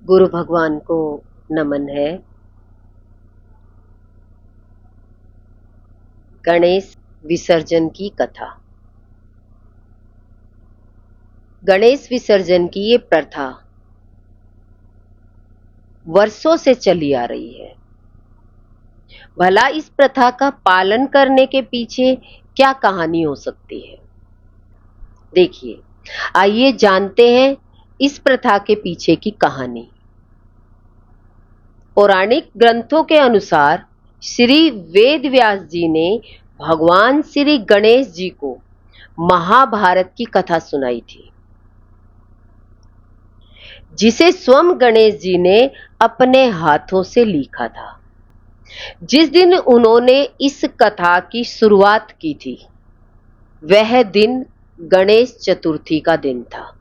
गुरु भगवान को नमन है। गणेश विसर्जन की कथा। गणेश विसर्जन की ये प्रथा वर्षों से चली आ रही है। भला इस प्रथा का पालन करने के पीछे क्या कहानी हो सकती है? देखिए, आइए जानते हैं इस प्रथा के पीछे की कहानी। पौराणिक ग्रंथों के अनुसार श्री वेद व्यास जी ने भगवान श्री गणेश जी को महाभारत की कथा सुनाई थी, जिसे स्वयं गणेश जी ने अपने हाथों से लिखा था। जिस दिन उन्होंने इस कथा की शुरुआत की थी, वह दिन गणेश चतुर्थी का दिन था।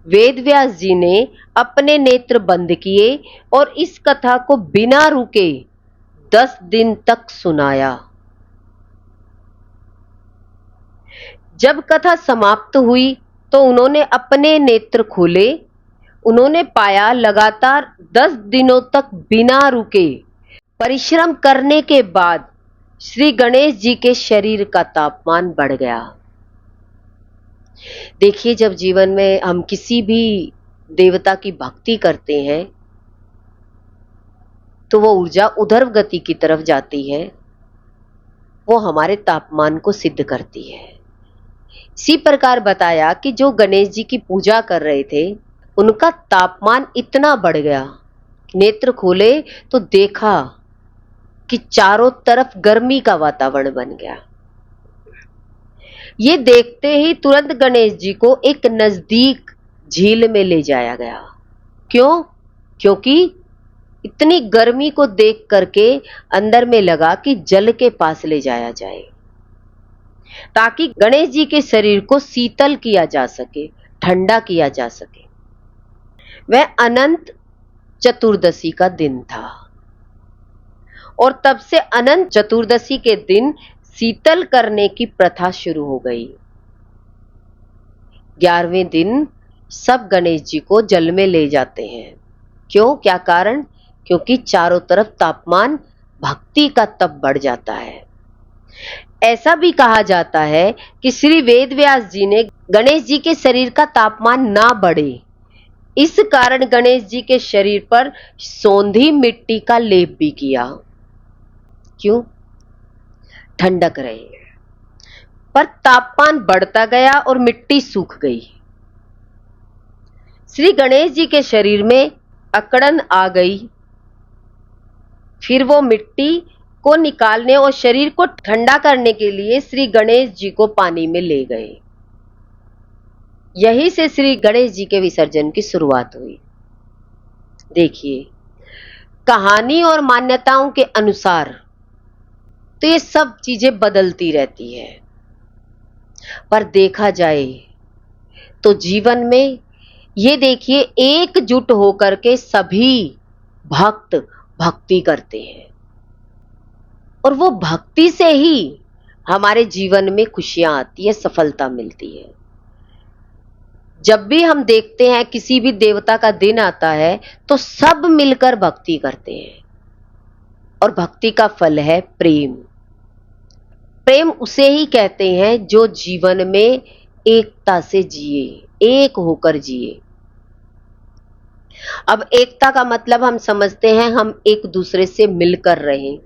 वेद व्यास जी ने अपने नेत्र बंद किए और इस कथा को बिना रुके 10 दिन तक सुनाया। जब कथा समाप्त हुई तो उन्होंने अपने नेत्र खोले। उन्होंने पाया लगातार 10 दिनों तक बिना रुके परिश्रम करने के बाद श्री गणेश जी के शरीर का तापमान बढ़ गया। देखिए, जब जीवन में हम किसी भी देवता की भक्ति करते हैं तो वो ऊर्जा उधर गति की तरफ जाती है, वो हमारे तापमान को सिद्ध करती है। इसी प्रकार बताया कि जो गणेश जी की पूजा कर रहे थे, उनका तापमान इतना बढ़ गया, नेत्र खोले तो देखा कि चारों तरफ गर्मी का वातावरण बन गया। ये देखते ही तुरंत गणेश जी को एक नजदीक झील में ले जाया गया। क्यों? क्योंकि इतनी गर्मी को देख करके अंदर में लगा कि जल के पास ले जाया जाए, ताकि गणेश जी के शरीर को शीतल किया जा सके, ठंडा किया जा सके। वह अनंत चतुर्दशी का दिन था और तब से अनंत चतुर्दशी के दिन शीतल करने की प्रथा शुरू हो गई। 11वें दिन सब गणेश जी को जल में ले जाते हैं। क्यों? क्या कारण? क्योंकि चारों तरफ तापमान भक्ति का तप बढ़ जाता है। ऐसा भी कहा जाता है कि श्री वेद व्यास जी ने गणेश जी के शरीर का तापमान ना बढ़े, इस कारण गणेश जी के शरीर पर सौंधी मिट्टी का लेप भी किया। क्यों? ठंडक रहे। पर तापमान बढ़ता गया और मिट्टी सूख गई। श्री गणेश जी के शरीर में अकड़न आ गई। फिर वो मिट्टी को निकालने और शरीर को ठंडा करने के लिए श्री गणेश जी को पानी में ले गए। यहीं से श्री गणेश जी के विसर्जन की शुरुआत हुई। देखिए, कहानी और मान्यताओं के अनुसार तो ये सब चीजें बदलती रहती है, पर देखा जाए तो जीवन में ये देखिए, एकजुट होकर के सभी भक्त भक्ति करते हैं और वो भक्ति से ही हमारे जीवन में खुशियां आती है, सफलता मिलती है। जब भी हम देखते हैं किसी भी देवता का दिन आता है तो सब मिलकर भक्ति करते हैं, और भक्ति का फल है प्रेम। प्रेम उसे ही कहते हैं जो जीवन में एकता से जिए, एक होकर जिए। अब एकता का मतलब हम समझते हैं हम एक दूसरे से मिलकर रहें।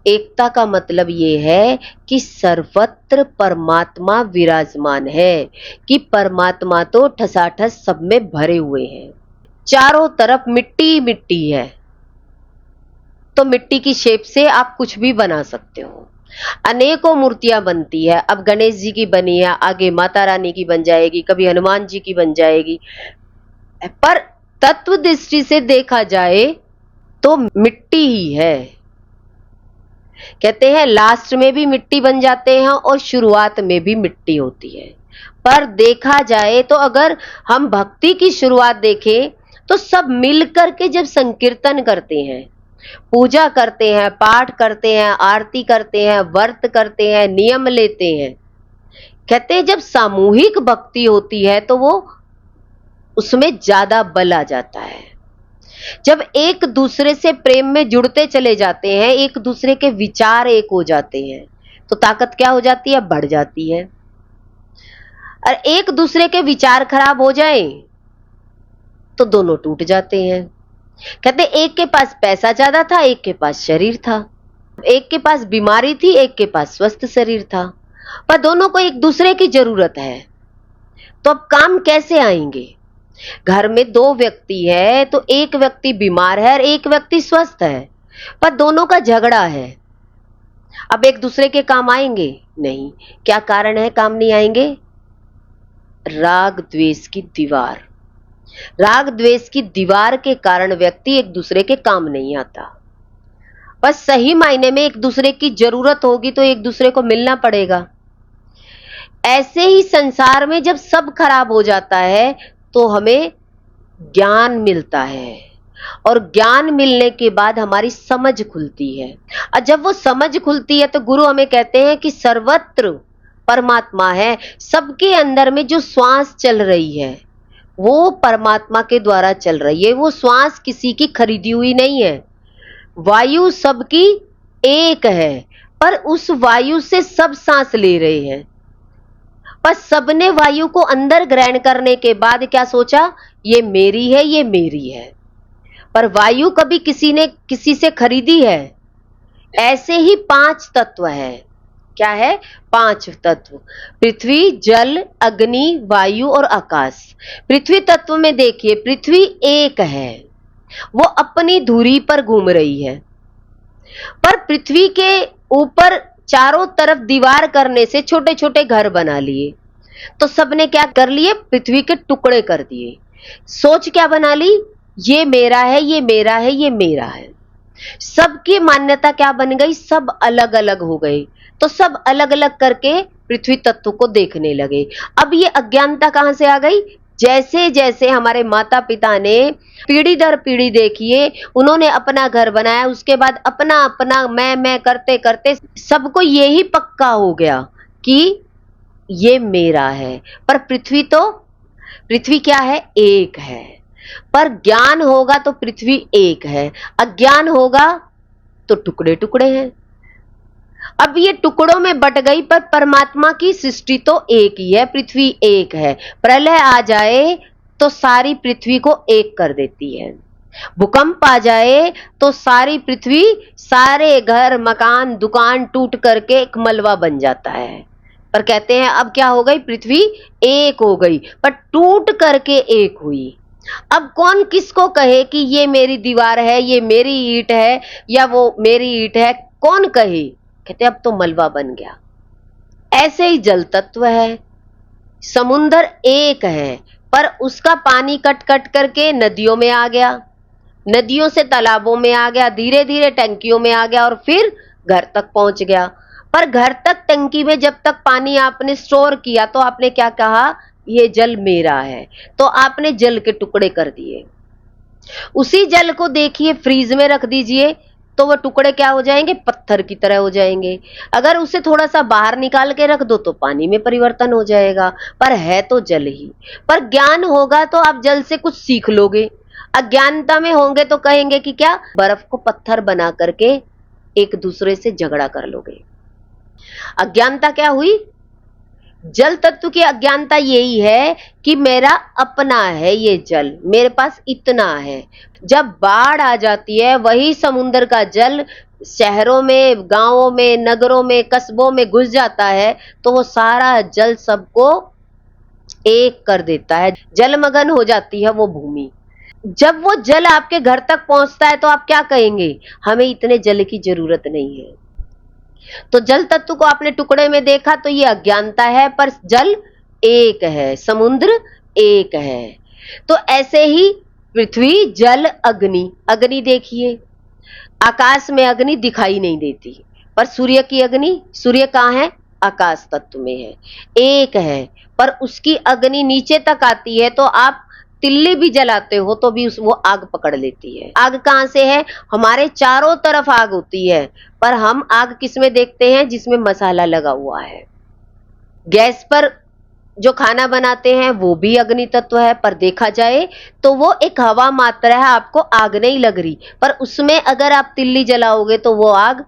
एकता का मतलब ये है कि सर्वत्र परमात्मा विराजमान है, कि परमात्मा तो ठसाठस सब में भरे हुए हैं। चारों तरफ मिट्टी मिट्टी है, तो मिट्टी की शेप से आप कुछ भी बना सकते हो। अनेकों मूर्तियां बनती है। अब गणेश जी की बनी है, आगे माता रानी की बन जाएगी, कभी हनुमान जी की बन जाएगी। पर तत्व दृष्टि से देखा जाए तो मिट्टी ही है। कहते हैं लास्ट में भी मिट्टी बन जाते हैं और शुरुआत में भी मिट्टी होती है। पर देखा जाए तो अगर हम भक्ति की शुरुआत देखें तो सब मिलकर के जब संकीर्तन करते हैं, पूजा करते हैं, पाठ करते हैं, आरती करते हैं, व्रत करते हैं, नियम लेते हैं, कहते हैं जब सामूहिक भक्ति होती है तो वो उसमें ज्यादा बल आ जाता है। जब एक दूसरे से प्रेम में जुड़ते चले जाते हैं, एक दूसरे के विचार एक हो जाते हैं, तो ताकत क्या हो जाती है? बढ़ जाती है। और एक दूसरे के विचार खराब हो जाए तो दोनों टूट जाते हैं। कहते एक के पास पैसा ज्यादा था, एक के पास शरीर था, एक के पास बीमारी थी, एक के पास स्वस्थ शरीर था, पर दोनों को एक दूसरे की जरूरत है। तो अब काम कैसे आएंगे? घर में दो व्यक्ति है तो एक व्यक्ति बीमार है और एक व्यक्ति स्वस्थ है, पर दोनों का झगड़ा है। अब एक दूसरे के काम आएंगे? नहीं। क्या कारण है काम नहीं आएंगे? राग द्वेष की दीवार। राग द्वेष की दीवार के कारण व्यक्ति एक दूसरे के काम नहीं आता। बस सही मायने में एक दूसरे की जरूरत होगी तो एक दूसरे को मिलना पड़ेगा। ऐसे ही संसार में जब सब खराब हो जाता है तो हमें ज्ञान मिलता है, और ज्ञान मिलने के बाद हमारी समझ खुलती है। और जब वो समझ खुलती है तो गुरु हमें कहते हैं कि सर्वत्र परमात्मा है। सबके अंदर में जो श्वास चल रही है वो परमात्मा के द्वारा चल रही है। वो श्वास किसी की खरीदी हुई नहीं है। वायु सबकी एक है, पर उस वायु से सब सांस ले रहे हैं। पर सबने वायु को अंदर ग्रहण करने के बाद क्या सोचा? ये मेरी है, ये मेरी है। पर वायु कभी किसी ने किसी से खरीदी है? ऐसे ही 5 तत्व है। क्या है? 5 तत्व। पृथ्वी, जल, अग्नि, वायु और आकाश। पृथ्वी तत्व में देखिए, पृथ्वी एक है, वो अपनी धुरी पर घूम रही है। पर पृथ्वी के ऊपर चारों तरफ दीवार करने से छोटे छोटे घर बना लिए, तो सबने क्या कर लिए? पृथ्वी के टुकड़े कर दिए। सोच क्या बना ली? ये मेरा है, ये मेरा है, ये मेरा है। सबकी मान्यता क्या बन गई? सब अलग अलग हो गए। तो सब अलग अलग करके पृथ्वी तत्व को देखने लगे। अब ये अज्ञानता कहां से आ गई? जैसे जैसे हमारे माता पिता ने पीढ़ी दर पीढ़ी देखिए, उन्होंने अपना घर बनाया, उसके बाद अपना अपना मैं करते करते सबको यही पक्का हो गया कि ये मेरा है। पर पृथ्वी क्या है? एक है। पर ज्ञान होगा तो पृथ्वी एक है, अज्ञान होगा तो टुकड़े टुकड़े हैं। अब ये टुकड़ों में बट गई, पर परमात्मा की सृष्टि तो एक ही है, पृथ्वी एक है। प्रलय आ जाए तो सारी पृथ्वी को एक कर देती है। भूकंप आ जाए तो सारी पृथ्वी, सारे घर, मकान, दुकान टूट करके एक मलबा बन जाता है। पर कहते हैं अब क्या हो गई? पृथ्वी एक हो गई, पर टूट करके एक हुई। अब कौन किसको कहे कि ये मेरी दीवार है, ये मेरी ईंट है, या वो मेरी ईंट है? कौन कहे? कहते अब तो मलबा बन गया। ऐसे ही जल तत्व है। समुंदर एक है, पर उसका पानी कट कट करके नदियों में आ गया, नदियों से तालाबों में आ गया, धीरे धीरे टंकियों में आ गया और फिर घर तक पहुंच गया। पर घर तक टंकी में जब तक पानी आपने स्टोर किया तो आपने क्या कहा? ये जल मेरा है। तो आपने जल के टुकड़े कर दिए। उसी जल को देखिए फ्रीज में रख दीजिए तो वो टुकड़े क्या हो जाएंगे? पत्थर की तरह हो जाएंगे। अगर उसे थोड़ा सा बाहर निकाल के रख दो तो पानी में परिवर्तन हो जाएगा, पर है तो जल ही। पर ज्ञान होगा तो आप जल से कुछ सीख लोगे। अज्ञानता में होंगे तो कहेंगे कि क्या? बर्फ को पत्थर बना करके एक दूसरे से झगड़ा कर लोगे। अज्ञानता क्या हुई? जल तत्व की अज्ञानता यही है कि मेरा अपना है ये जल, मेरे पास इतना है। जब बाढ़ आ जाती है, वही समुद्र का जल शहरों में, गांवों में, नगरों में, कस्बों में घुस जाता है, तो वो सारा जल सबको एक कर देता है। जलमग्न हो जाती है वो भूमि। जब वो जल आपके घर तक पहुंचता है तो आप क्या कहेंगे? हमें इतने जल की जरूरत नहीं है। तो जल तत्व को आपने टुकड़े में देखा तो ये अज्ञानता है, पर जल एक है, समुद्र एक है। तो ऐसे ही पृथ्वी, जल, अग्नि। अग्नि देखिए, आकाश में अग्नि दिखाई नहीं देती, पर सूर्य की अग्नि, सूर्य कहाँ है? आकाश तत्व में है, एक है। पर उसकी अग्नि नीचे तक आती है तो आप तिल्ली भी जलाते हो तो भी वो आग पकड़ लेती है। आग कहां से है? हमारे चारों तरफ आग होती है, पर हम आग किस में देखते हैं? जिसमें मसाला लगा हुआ है। गैस पर जो खाना बनाते हैं वो भी अग्नि तत्व है, पर देखा जाए तो वो एक हवा मात्र है, आपको आग नहीं लग रही, पर उसमें अगर आप तिल्ली जलाओगे तो वो आग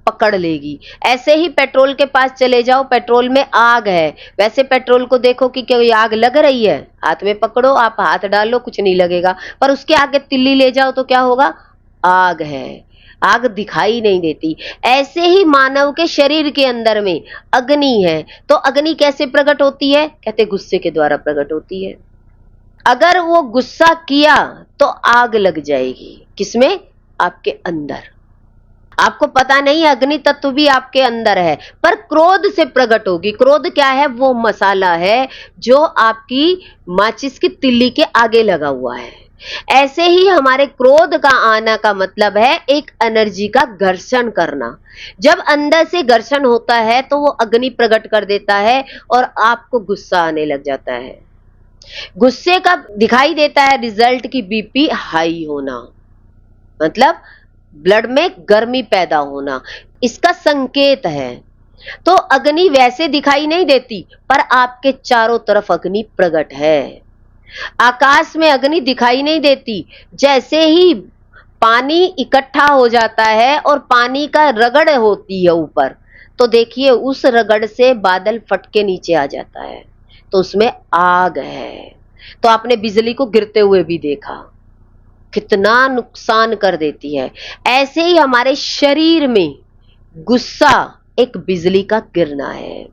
पकड़ लेगी। ऐसे ही पेट्रोल के पास चले जाओ, पेट्रोल में आग है, वैसे पेट्रोल को देखो कि क्या आग लग रही है, हाथ में पकड़ो, आप हाथ डालो, कुछ नहीं लगेगा, पर उसके आगे तिल्ली ले जाओ तो क्या होगा, आग है, आग दिखाई नहीं देती। ऐसे ही मानव के शरीर के अंदर में अग्नि है, तो अग्नि कैसे प्रकट होती है, कहते गुस्से के द्वारा प्रकट होती है। अगर वो गुस्सा किया तो आग लग जाएगी, किसमें, आपके अंदर। आपको पता नहीं अग्नि तत्व भी आपके अंदर है, पर क्रोध से प्रकट होगी। क्रोध क्या है, वो मसाला है जो आपकी माचिस की तिल्ली के आगे लगा हुआ है। ऐसे ही हमारे क्रोध का आना का मतलब है एक एनर्जी का घर्षण करना। जब अंदर से घर्षण होता है तो वो अग्नि प्रकट कर देता है और आपको गुस्सा आने लग जाता है। गुस्से का दिखाई देता है रिजल्ट की बीपी हाई होना, मतलब ब्लड में गर्मी पैदा होना, इसका संकेत है। तो अग्नि वैसे दिखाई नहीं देती, पर आपके चारों तरफ अग्नि प्रकट है। आकाश में अग्नि दिखाई नहीं देती, जैसे ही पानी इकट्ठा हो जाता है और पानी का रगड़ होती है ऊपर, तो देखिए उस रगड़ से बादल फट के नीचे आ जाता है, तो उसमें आग है। तो आपने बिजली को गिरते हुए भी देखा, कितना नुकसान कर देती है। ऐसे ही हमारे शरीर में गुस्सा एक बिजली का गिरना है,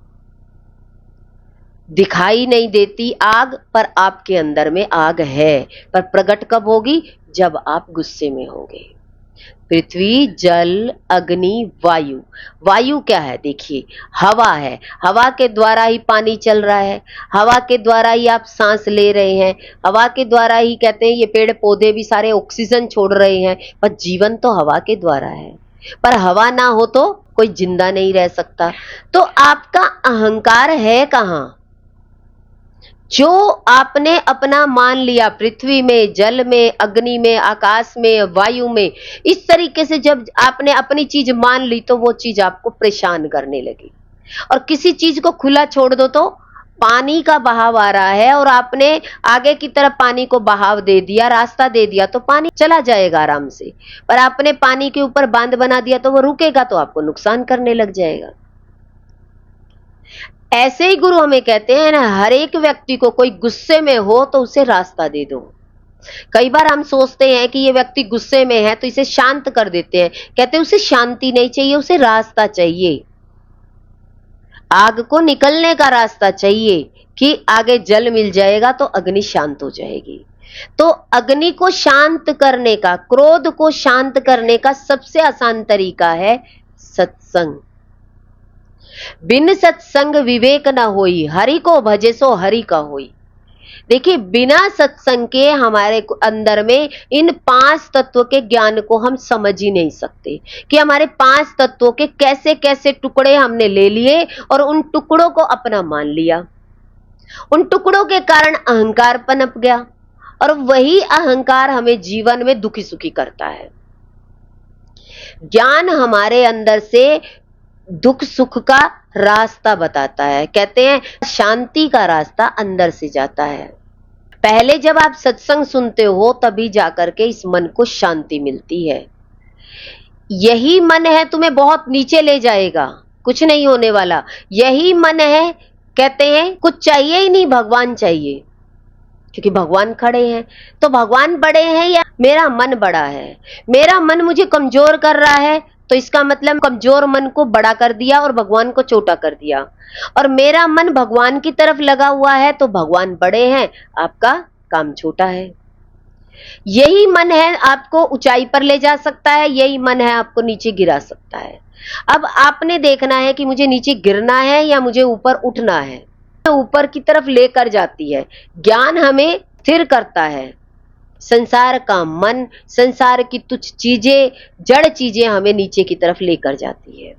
दिखाई नहीं देती आग, पर आपके अंदर में आग है, पर प्रकट कब होगी, जब आप गुस्से में होंगे। पृथ्वी, जल, अग्नि, वायु। वायु क्या है, देखिए हवा है, हवा के द्वारा ही पानी चल रहा है, हवा के द्वारा ही आप सांस ले रहे हैं, हवा के द्वारा ही कहते हैं ये पेड़ पौधे भी सारे ऑक्सीजन छोड़ रहे हैं, पर जीवन तो हवा के द्वारा है। पर हवा ना हो तो कोई जिंदा नहीं रह सकता। तो आपका अहंकार है कहाँ, जो आपने अपना मान लिया पृथ्वी में, जल में, अग्नि में, आकाश में, वायु में, इस तरीके से जब आपने अपनी चीज मान ली तो वो चीज आपको परेशान करने लगी। और किसी चीज को खुला छोड़ दो तो पानी का बहाव आ रहा है और आपने आगे की तरफ पानी को बहाव दे दिया, रास्ता दे दिया, तो पानी चला जाएगा आराम से। पर आपने पानी के ऊपर बांध बना दिया तो वो रुकेगा, तो आपको नुकसान करने लग जाएगा। ऐसे ही गुरु हमें कहते हैं ना, हर एक व्यक्ति को कोई गुस्से में हो तो उसे रास्ता दे दो। कई बार हम सोचते हैं कि ये व्यक्ति गुस्से में है तो इसे शांत कर देते हैं, कहते हैं उसे शांति नहीं चाहिए, उसे रास्ता चाहिए, आग को निकलने का रास्ता चाहिए, कि आगे जल मिल जाएगा तो अग्नि शांत हो जाएगी। तो अग्नि को शांत करने का, क्रोध को शांत करने का सबसे आसान तरीका है सत्संग। बिन सत्संग विवेक न होई, हरि को भजे सो हरि का होई। देखिए बिना सत्संग के हमारे अंदर में इन 5 तत्वों के ज्ञान को हम समझ ही नहीं सकते, कि हमारे 5 तत्वों के कैसे कैसे टुकड़े हमने ले लिए और उन टुकड़ों को अपना मान लिया। उन टुकड़ों के कारण अहंकार पनप गया और वही अहंकार हमें जीवन में दुखी सुखी करता है। ज्ञान हमारे अंदर से दुख सुख का रास्ता बताता है, कहते हैं शांति का रास्ता अंदर से जाता है। पहले जब आप सत्संग सुनते हो तभी जाकर के इस मन को शांति मिलती है। यही मन है तुम्हें बहुत नीचे ले जाएगा, कुछ नहीं होने वाला। यही मन है, कहते हैं कुछ चाहिए ही नहीं, भगवान चाहिए, क्योंकि भगवान खड़े हैं। तो भगवान बड़े हैं या मेरा मन बड़ा है? मेरा मन मुझे कमजोर कर रहा है, तो इसका मतलब कमजोर मन को बड़ा कर दिया और भगवान को छोटा कर दिया। और मेरा मन भगवान की तरफ लगा हुआ है तो भगवान बड़े हैं, आपका काम छोटा है। यही मन है आपको ऊंचाई पर ले जा सकता है, यही मन है आपको नीचे गिरा सकता है। अब आपने देखना है कि मुझे नीचे गिरना है या मुझे ऊपर उठना है। ऊपर की तरफ लेकर जाती है, ज्ञान हमें स्थिर करता है। संसार का मन, संसार की तुच्छ चीजें, जड़ चीजें हमें नीचे की तरफ लेकर जाती है।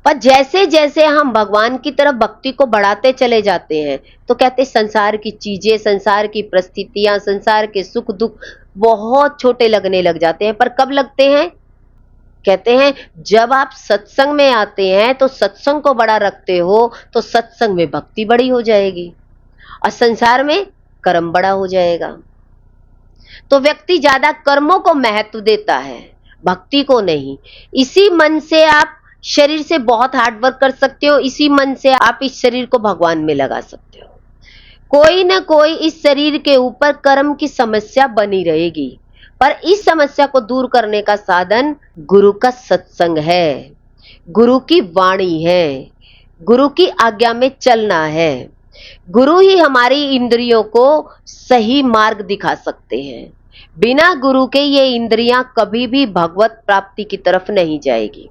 पर जैसे जैसे हम भगवान की तरफ भक्ति को बढ़ाते चले जाते हैं तो कहते संसार की चीजें, संसार की परिस्थितियां, संसार के सुख दुख बहुत छोटे लगने लग जाते हैं। पर कब लगते हैं? कहते हैं जब आप सत्संग में आते हैं तो सत्संग को बड़ा रखते हो तो सत्संग में भक्ति बड़ी हो जाएगी और संसार में कर्म बड़ा हो जाएगा। तो व्यक्ति ज्यादा कर्मों को महत्व देता है, भक्ति को नहीं। इसी मन से आप शरीर से बहुत हार्ड वर्क कर सकते हो, इसी मन से आप इस शरीर को भगवान में लगा सकते हो। कोई ना कोई इस शरीर के ऊपर कर्म की समस्या बनी रहेगी, पर इस समस्या को दूर करने का साधन गुरु का सत्संग है, गुरु की वाणी है, गुरु की आज्ञा में चलना है। गुरु ही हमारी इंद्रियों को सही मार्ग दिखा सकते हैं। बिना गुरु के ये इंद्रियां कभी भी भगवत प्राप्ति की तरफ नहीं जाएगी।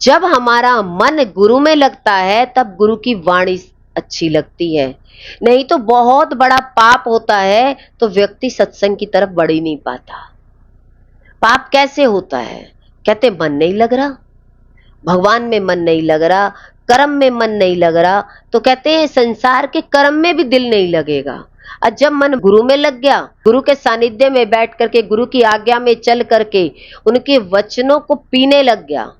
जब हमारा मन गुरु में लगता है तब गुरु की वाणी अच्छी लगती है, नहीं तो बहुत बड़ा पाप होता है तो व्यक्ति सत्संग की तरफ बढ़ ही नहीं पाता। पाप कैसे होता है? कहते मन नहीं लग रहा, भगवान में मन नहीं लग रहा, कर्म में मन नहीं लग रहा, तो कहते हैं संसार के कर्म में भी दिल नहीं लगेगा। और जब मन गुरु में लग गया, गुरु के सानिध्य में बैठ करके, गुरु की आज्ञा में चल करके उनके वचनों को पीने लग गया,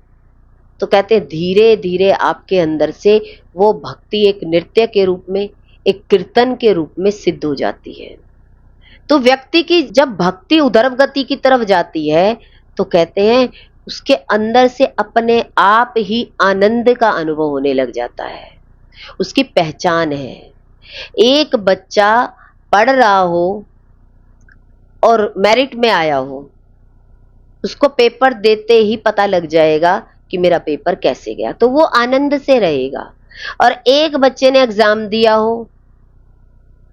तो कहते हैं धीरे धीरे आपके अंदर से वो भक्ति एक नृत्य के रूप में, एक कीर्तन के रूप में सिद्ध हो जाती है। तो व्यक्ति की जब भक्ति उधर्व गति की तरफ जाती है तो कहते हैं उसके अंदर से अपने आप ही आनंद का अनुभव होने लग जाता है, उसकी पहचान है। एक बच्चा पढ़ रहा हो और मेरिट में आया हो, उसको पेपर देते ही पता लग जाएगा कि मेरा पेपर कैसे गया, तो वो आनंद से रहेगा। और एक बच्चे ने एग्जाम दिया हो,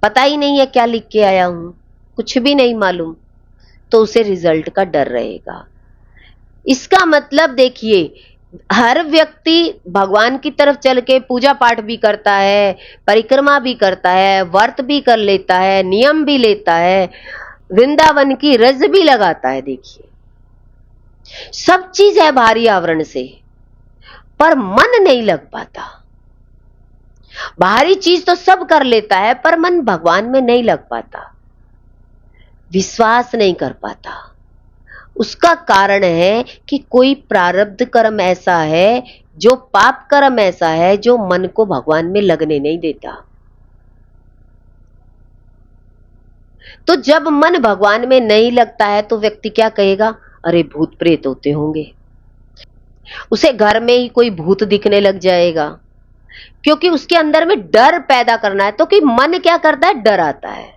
पता ही नहीं है क्या लिख के आया हूं, कुछ भी नहीं मालूम, तो उसे रिजल्ट का डर रहेगा। इसका मतलब देखिए, हर व्यक्ति भगवान की तरफ चल के पूजा पाठ भी करता है, परिक्रमा भी करता है, व्रत भी कर लेता है, नियम भी लेता है, वृंदावन की रज भी लगाता है। देखिए सब चीज है भारी आवरण से, पर मन नहीं लग पाता। बाहरी चीज तो सब कर लेता है पर मन भगवान में नहीं लग पाता, विश्वास नहीं कर पाता। उसका कारण है कि कोई प्रारब्ध कर्म ऐसा है, जो पाप कर्म ऐसा है, जो मन को भगवान में लगने नहीं देता। तो जब मन भगवान में नहीं लगता है तो व्यक्ति क्या कहेगा? अरे भूत प्रेत होते होंगे। उसे घर में ही कोई भूत दिखने लग जाएगा, क्योंकि उसके अंदर में डर पैदा करना है। तो कि मन क्या करता है? डर आता है।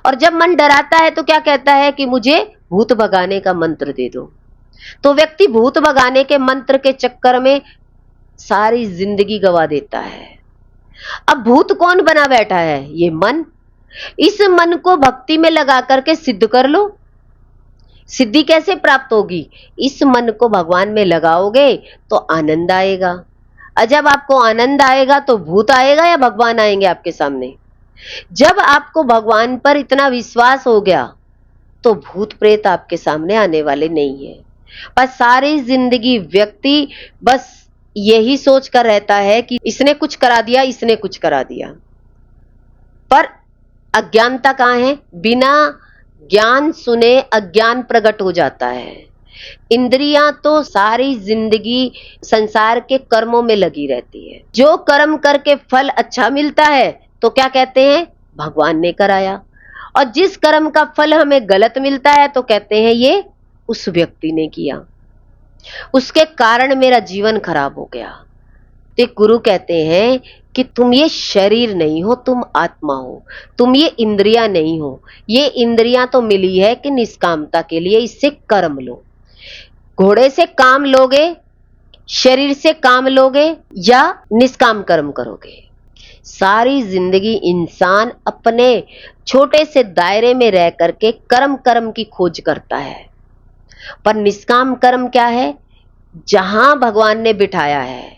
और जब मन डराता है तो क्या कहता है कि मुझे भूत भगाने का मंत्र दे दो। तो व्यक्ति भूत भगाने के मंत्र के चक्कर में सारी जिंदगी गवा देता है। अब भूत कौन बना बैठा है? ये मन। इस मन को भक्ति में लगा करके सिद्ध कर लो। सिद्धि कैसे प्राप्त होगी? इस मन को भगवान में लगाओगे तो आनंद आएगा। और जब आपको आनंद आएगा तो भूत आएगा या भगवान आएंगे आपके सामने? जब आपको भगवान पर इतना विश्वास हो गया तो भूत प्रेत आपके सामने आने वाले नहीं है। पर सारी जिंदगी व्यक्ति बस यही सोच कर रहता है कि इसने कुछ करा दिया, इसने कुछ करा दिया। पर अज्ञानता कहाँ है? बिना ज्ञान सुने अज्ञान प्रकट हो जाता है। इंद्रियां तो सारी जिंदगी संसार के कर्मों में लगी रहती है। जो कर्म करके फल अच्छा मिलता है तो क्या कहते हैं? भगवान ने कराया। और जिस कर्म का फल हमें गलत मिलता है तो कहते हैं ये उस व्यक्ति ने किया, उसके कारण मेरा जीवन खराब हो गया। तो गुरु कहते हैं कि तुम ये शरीर नहीं हो, तुम आत्मा हो, तुम ये इंद्रियां नहीं हो। ये इंद्रियां तो मिली है कि निष्कामता के लिए, इससे कर्म लो। घोड़े से काम लोगे, शरीर से काम लोगे या निष्काम कर्म करोगे? सारी जिंदगी इंसान अपने छोटे से दायरे में रह करके कर्म की खोज करता है। पर निष्काम कर्म क्या है? जहां भगवान ने बिठाया है,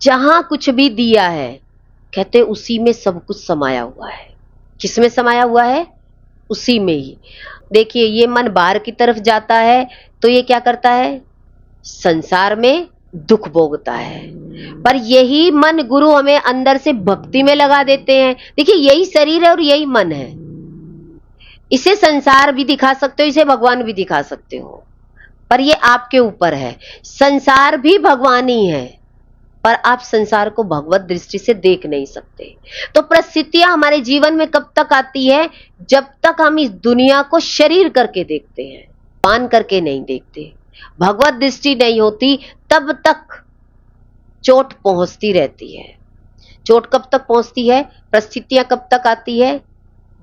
जहां कुछ भी दिया है, कहते उसी में सब कुछ समाया हुआ है। किसमें समाया हुआ है? उसी में ही। देखिए ये मन बाहर की तरफ जाता है तो ये क्या करता है? संसार में दुख भोगता है। पर यही मन गुरु हमें अंदर से भक्ति में लगा देते हैं। देखिए यही शरीर है और यही मन है। इसे संसार भी दिखा सकते हो, इसे भगवान भी दिखा सकते हो, पर ये आपके ऊपर है। संसार भी भगवान ही है, पर आप संसार को भगवत दृष्टि से देख नहीं सकते। तो परिस्थितियां हमारे जीवन में कब तक आती है? जब तक हम इस दुनिया को शरीर करके देखते हैं, मान करके नहीं देखते। भगवत दृष्टि नहीं होती तब तक चोट पहुंचती रहती है। चोट कब तक पहुंचती है? परिस्थितियां कब तक आती है?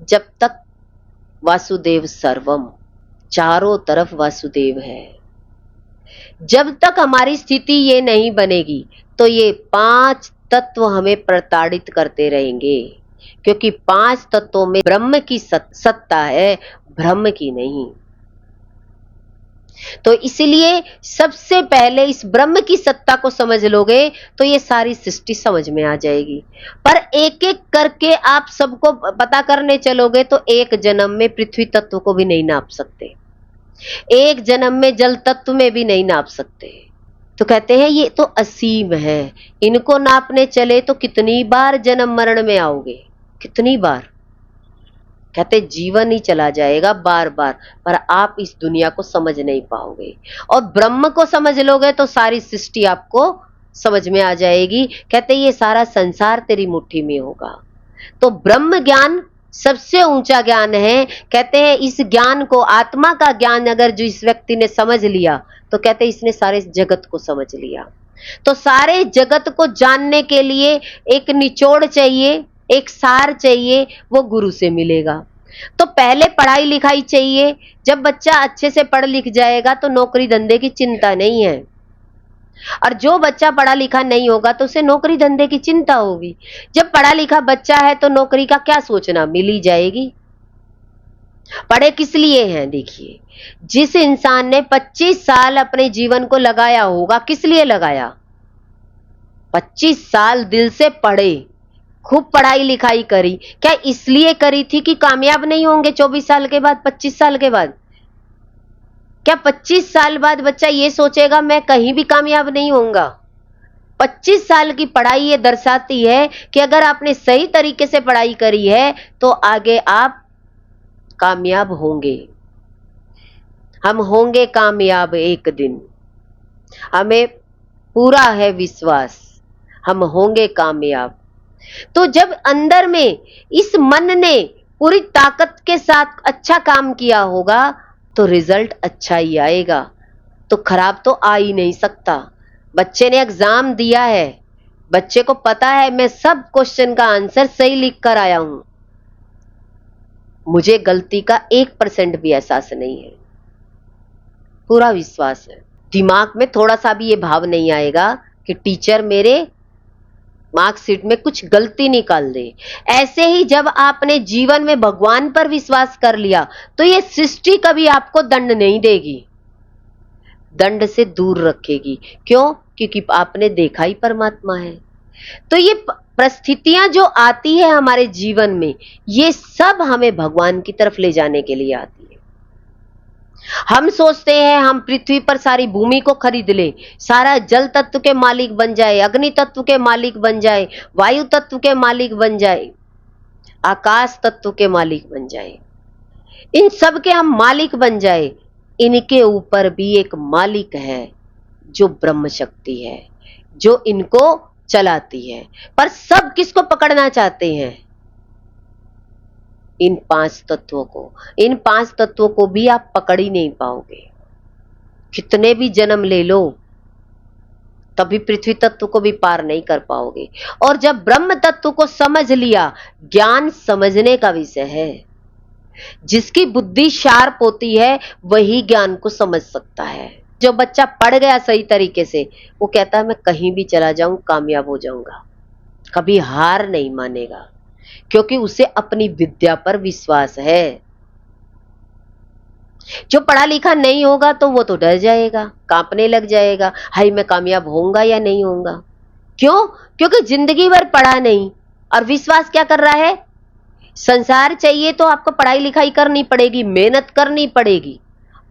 जब तक वासुदेव सर्वम, चारों तरफ वासुदेव है। जब तक हमारी स्थिति ये नहीं बनेगी तो ये 5 तत्व हमें प्रताड़ित करते रहेंगे, क्योंकि 5 तत्वों में ब्रह्म की सत्ता है, ब्रह्म की नहीं। तो इसलिए सबसे पहले इस ब्रह्म की सत्ता को समझ लोगे तो ये सारी सृष्टि समझ में आ जाएगी। पर एक एक करके आप सबको पता करने चलोगे तो एक जन्म में पृथ्वी तत्व को भी नहीं नाप सकते, एक जन्म में जल तत्व में भी नहीं नाप सकते। तो कहते हैं ये तो असीम है, इनको नापने चले तो कितनी बार जन्म मरण में आओगे, कितनी बार। कहते जीवन ही चला जाएगा बार बार, पर आप इस दुनिया को समझ नहीं पाओगे। और ब्रह्म को समझ लोगे तो सारी सृष्टि आपको समझ में आ जाएगी। कहते ये सारा संसार तेरी मुट्ठी में होगा। तो ब्रह्म ज्ञान सबसे ऊंचा ज्ञान है। कहते हैं इस ज्ञान को, आत्मा का ज्ञान अगर जो इस व्यक्ति ने समझ लिया तो कहते इसने सारे जगत को समझ लिया। तो सारे जगत को जानने के लिए एक निचोड़ चाहिए, एक सार चाहिए, वो गुरु से मिलेगा। तो पहले पढ़ाई लिखाई चाहिए। जब बच्चा अच्छे से पढ़ लिख जाएगा तो नौकरी धंधे की चिंता नहीं है, और जो बच्चा पढ़ा लिखा नहीं होगा तो उसे नौकरी धंधे की चिंता होगी। जब पढ़ा लिखा बच्चा है तो नौकरी का क्या सोचना, मिल ही जाएगी। पढ़े किस लिए हैं? देखिए, जिस इंसान ने 25 साल अपने जीवन को लगाया होगा, किस लिए लगाया? 25 साल दिल से पढ़े, खूब पढ़ाई लिखाई करी। क्या इसलिए करी थी कि कामयाब नहीं होंगे 24 साल के बाद, 25 साल के बाद? क्या 25 साल बाद बच्चा ये सोचेगा मैं कहीं भी कामयाब नहीं होऊंगा? 25 साल की पढ़ाई ये दर्शाती है कि अगर आपने सही तरीके से पढ़ाई करी है तो आगे आप कामयाब होंगे। हम होंगे कामयाब एक दिन, हमें पूरा है विश्वास, हम होंगे कामयाब। तो जब अंदर में इस मन ने पूरी ताकत के साथ अच्छा काम किया होगा तो रिजल्ट अच्छा ही आएगा, तो खराब तो आ ही नहीं सकता। बच्चे ने एग्जाम दिया है, बच्चे को पता है मैं सब क्वेश्चन का आंसर सही लिख कर आया हूं, मुझे गलती का 1% भी एहसास नहीं है, पूरा विश्वास है। दिमाग में थोड़ा सा भी ये भाव नहीं आएगा कि टीचर मेरे मार्कशीट में कुछ गलती निकाल दे। ऐसे ही जब आपने जीवन में भगवान पर विश्वास कर लिया तो ये सृष्टि कभी आपको दंड नहीं देगी, दंड से दूर रखेगी। क्यों? क्योंकि आपने देखा ही परमात्मा है। तो ये परिस्थितियां जो आती है हमारे जीवन में, ये सब हमें भगवान की तरफ ले जाने के लिए आती है। हम सोचते हैं हम पृथ्वी पर सारी भूमि को खरीद लें, सारा जल तत्व के मालिक बन जाए, अग्नि तत्व के मालिक बन जाए, वायु तत्व के मालिक बन जाए, आकाश तत्व के मालिक बन जाए, इन सब के हम मालिक बन जाए। इनके ऊपर भी एक मालिक है जो ब्रह्म शक्ति है, जो इनको चलाती है। पर सब किसको पकड़ना चाहते हैं? इन 5 तत्वों को। इन 5 तत्वों को भी आप पकड़ ही नहीं पाओगे, कितने भी जन्म ले लो तभी पृथ्वी तत्व को भी पार नहीं कर पाओगे। और जब ब्रह्म तत्व को समझ लिया, ज्ञान समझने का विषय है, जिसकी बुद्धि शार्प होती है वही ज्ञान को समझ सकता है। जो बच्चा पढ़ गया सही तरीके से, वो कहता है मैं कहीं भी चला जाऊं कामयाब हो जाऊंगा, कभी हार नहीं मानेगा, क्योंकि उसे अपनी विद्या पर विश्वास है। जो पढ़ा लिखा नहीं होगा तो वो तो डर जाएगा, कांपने लग जाएगा, हाय मैं कामयाब होऊंगा या नहीं होऊंगा। क्यों? क्योंकि जिंदगी भर पढ़ा नहीं और विश्वास क्या कर रहा है? संसार चाहिए तो आपको पढ़ाई लिखाई करनी पड़ेगी, मेहनत करनी पड़ेगी,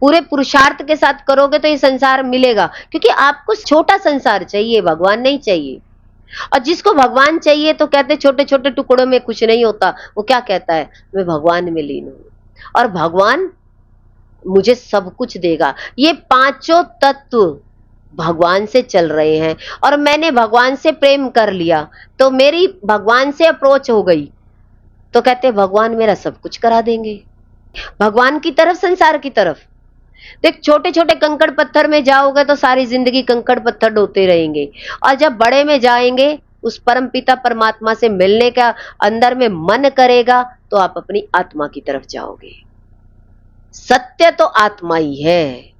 पूरे पुरुषार्थ के साथ करोगे तो ये संसार मिलेगा। क्योंकि आपको छोटा संसार चाहिए, भगवान नहीं चाहिए। और जिसको भगवान चाहिए तो कहते छोटे छोटे टुकड़ों में कुछ नहीं होता, वो क्या कहता है? मैं भगवान में लीन हूं। और भगवान मुझे सब कुछ देगा। ये पांचों तत्व भगवान से चल रहे हैं और मैंने भगवान से प्रेम कर लिया, तो मेरी भगवान से अप्रोच हो गई, तो कहते भगवान मेरा सब कुछ करा देंगे। भगवान की तरफ, संसार की तरफ। देख, छोटे छोटे कंकड़ पत्थर में जाओगे तो सारी जिंदगी कंकड़ पत्थर ढोते रहेंगे, और जब बड़े में जाएंगे, उस परम पिता परमात्मा से मिलने का अंदर में मन करेगा, तो आप अपनी आत्मा की तरफ जाओगे। सत्य तो आत्मा ही है।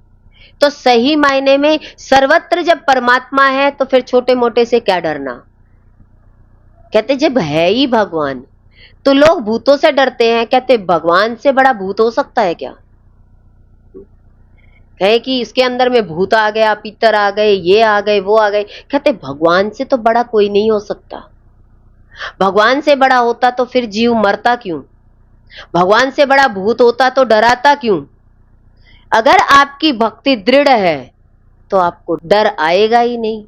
तो सही मायने में सर्वत्र जब परमात्मा है, तो फिर छोटे मोटे से क्या डरना। कहते जब है ही भगवान, तो लोग भूतों से डरते हैं, कहते भगवान से बड़ा भूत हो सकता है क्या। कहे कि इसके अंदर में भूत आ गया, पितर आ गए, ये आ गए, वो आ गए। कहते भगवान से तो बड़ा कोई नहीं हो सकता। भगवान से बड़ा होता तो फिर जीव मरता क्यों। भगवान से बड़ा भूत होता तो डराता क्यों। अगर आपकी भक्ति दृढ़ है तो आपको डर आएगा ही नहीं।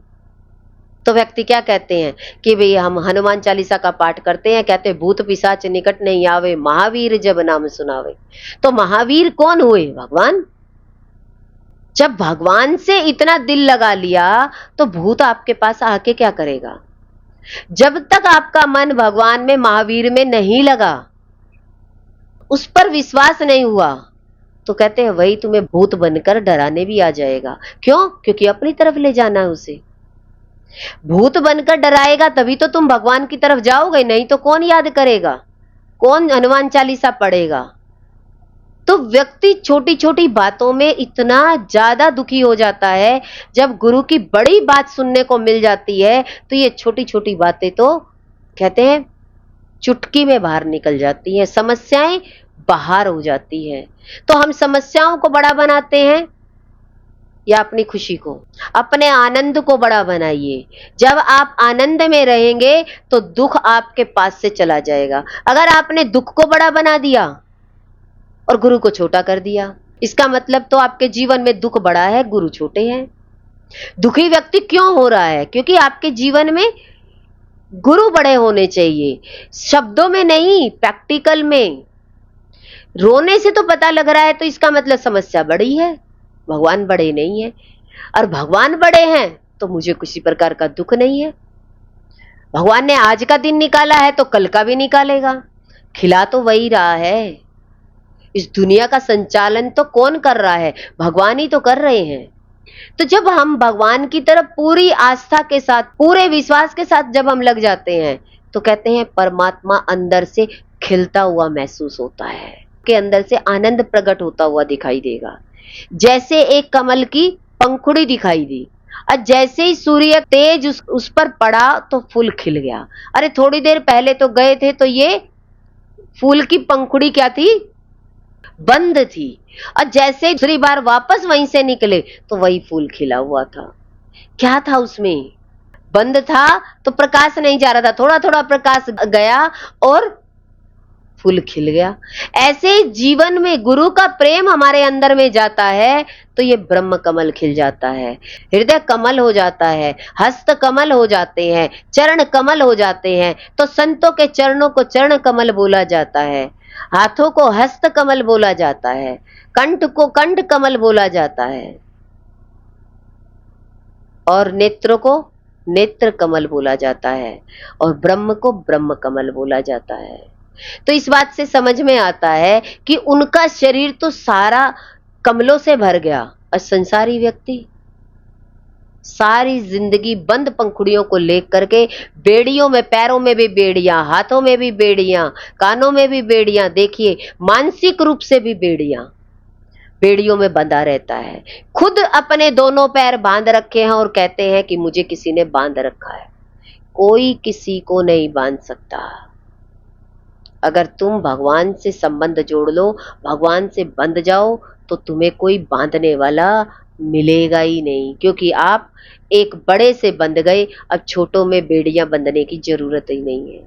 तो व्यक्ति क्या कहते हैं कि भाई हम हनुमान चालीसा का पाठ करते हैं, कहते भूत पिशाच निकट नहीं आवे, महावीर जब नाम सुनावे। तो महावीर कौन हुए? भगवान। जब भगवान से इतना दिल लगा लिया, तो भूत आपके पास आके क्या करेगा। जब तक आपका मन भगवान में, महावीर में नहीं लगा, उस पर विश्वास नहीं हुआ, तो कहते हैं वही तुम्हें भूत बनकर डराने भी आ जाएगा। क्यों? क्योंकि अपनी तरफ ले जाना है उसे। भूत बनकर डराएगा तभी तो तुम भगवान की तरफ जाओगे, नहीं तो कौन याद करेगा, कौन हनुमान चालीसा पढ़ेगा। तो व्यक्ति छोटी छोटी बातों में इतना ज्यादा दुखी हो जाता है, जब गुरु की बड़ी बात सुनने को मिल जाती है, तो ये छोटी छोटी बातें तो कहते हैं चुटकी में बाहर निकल जाती हैं, समस्याएं बाहर हो जाती हैं। तो हम समस्याओं को बड़ा बनाते हैं या अपनी खुशी को, अपने आनंद को बड़ा बनाइए। जब आप आनंद में रहेंगे तो दुख आपके पास से चला जाएगा। अगर आपने दुख को बड़ा बना दिया और गुरु को छोटा कर दिया, इसका मतलब तो आपके जीवन में दुख बड़ा है, गुरु छोटे हैं। दुखी व्यक्ति क्यों हो रहा है? क्योंकि आपके जीवन में गुरु बड़े होने चाहिए, शब्दों में नहीं, प्रैक्टिकल में। रोने से तो पता लग रहा है, तो इसका मतलब समस्या बड़ी है, भगवान बड़े नहीं है। और भगवान बड़े हैं तो मुझे किसी प्रकार का दुख नहीं है। भगवान ने आज का दिन निकाला है तो कल का भी निकालेगा, खिला तो वही रहा है। इस दुनिया का संचालन तो कौन कर रहा है? भगवान ही तो कर रहे हैं। तो जब हम भगवान की तरफ पूरी आस्था के साथ, पूरे विश्वास के साथ जब हम लग जाते हैं, तो कहते हैं परमात्मा अंदर से खिलता हुआ महसूस होता है, के अंदर से आनंद प्रकट होता हुआ दिखाई देगा। जैसे एक कमल की पंखुड़ी दिखाई दी, और जैसे ही सूर्य तेज उस पर पड़ा तो फूल खिल गया। अरे थोड़ी देर पहले तो गए थे तो ये फूल की पंखुड़ी क्या थी? बंद थी। और जैसे दूसरी बार वापस वहीं से निकले तो वही फूल खिला हुआ था। क्या था उसमें? बंद था तो प्रकाश नहीं जा रहा था, थोड़ा थोड़ा प्रकाश गया और फूल खिल गया। ऐसे जीवन में गुरु का प्रेम हमारे अंदर में जाता है तो ये ब्रह्म कमल खिल जाता है, हृदय कमल हो जाता है, हस्त कमल हो जाते हैं, चरण कमल हो जाते हैं। तो संतों के चरणों को चरण कमल बोला जाता है, हाथों को हस्त कमल बोला जाता है, कंठ को कंठ कमल बोला जाता है, और नेत्रों को नेत्र कमल बोला जाता है, और ब्रह्म को ब्रह्म कमल बोला जाता है। तो इस बात से समझ में आता है कि उनका शरीर तो सारा कमलों से भर गया, और संसारी व्यक्ति सारी जिंदगी बंद पंखुड़ियों को लेकर के, बेड़ियों में, पैरों में भी बेड़ियां, हाथों में भी बेड़ियां, कानों में भी बेड़ियां, देखिए मानसिक रूप से भी बेड़ियां, बेड़ियों में बंधा रहता है। खुद अपने दोनों पैर बांध रखे हैं और कहते हैं कि मुझे किसी ने बांध रखा है। कोई किसी को नहीं बांध सकता। अगर तुम भगवान से संबंध जोड़ लो, भगवान से बंध जाओ, तो तुम्हें कोई बांधने वाला मिलेगा ही नहीं, क्योंकि आप एक बड़े से बंध गए, अब छोटों में बेड़ियां बंधने की जरूरत ही नहीं है।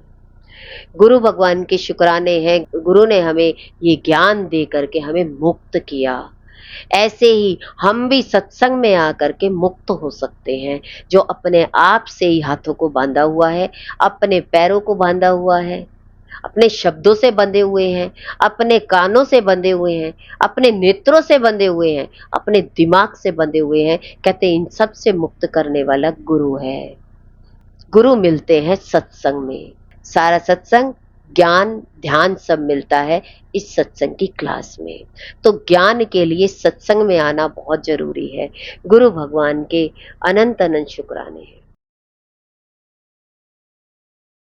गुरु भगवान के शुक्राने हैं, गुरु ने हमें ये ज्ञान दे करके हमें मुक्त किया। ऐसे ही हम भी सत्संग में आकर के मुक्त हो सकते हैं। जो अपने आप से ही हाथों को बांधा हुआ है, अपने पैरों को बांधा हुआ है, अपने शब्दों से बंधे हुए हैं, अपने कानों से बंधे हुए हैं, अपने नेत्रों से बंधे हुए हैं, अपने दिमाग से बंधे हुए हैं। कहते हैं इन सब से मुक्त करने वाला गुरु है। गुरु मिलते हैं सत्संग में। सारा सत्संग, ज्ञान, ध्यान सब मिलता है इस सत्संग की क्लास में। तो ज्ञान के लिए सत्संग में आना बहुत जरूरी है। गुरु भगवान के अनंत अनंत शुक्राने हैं।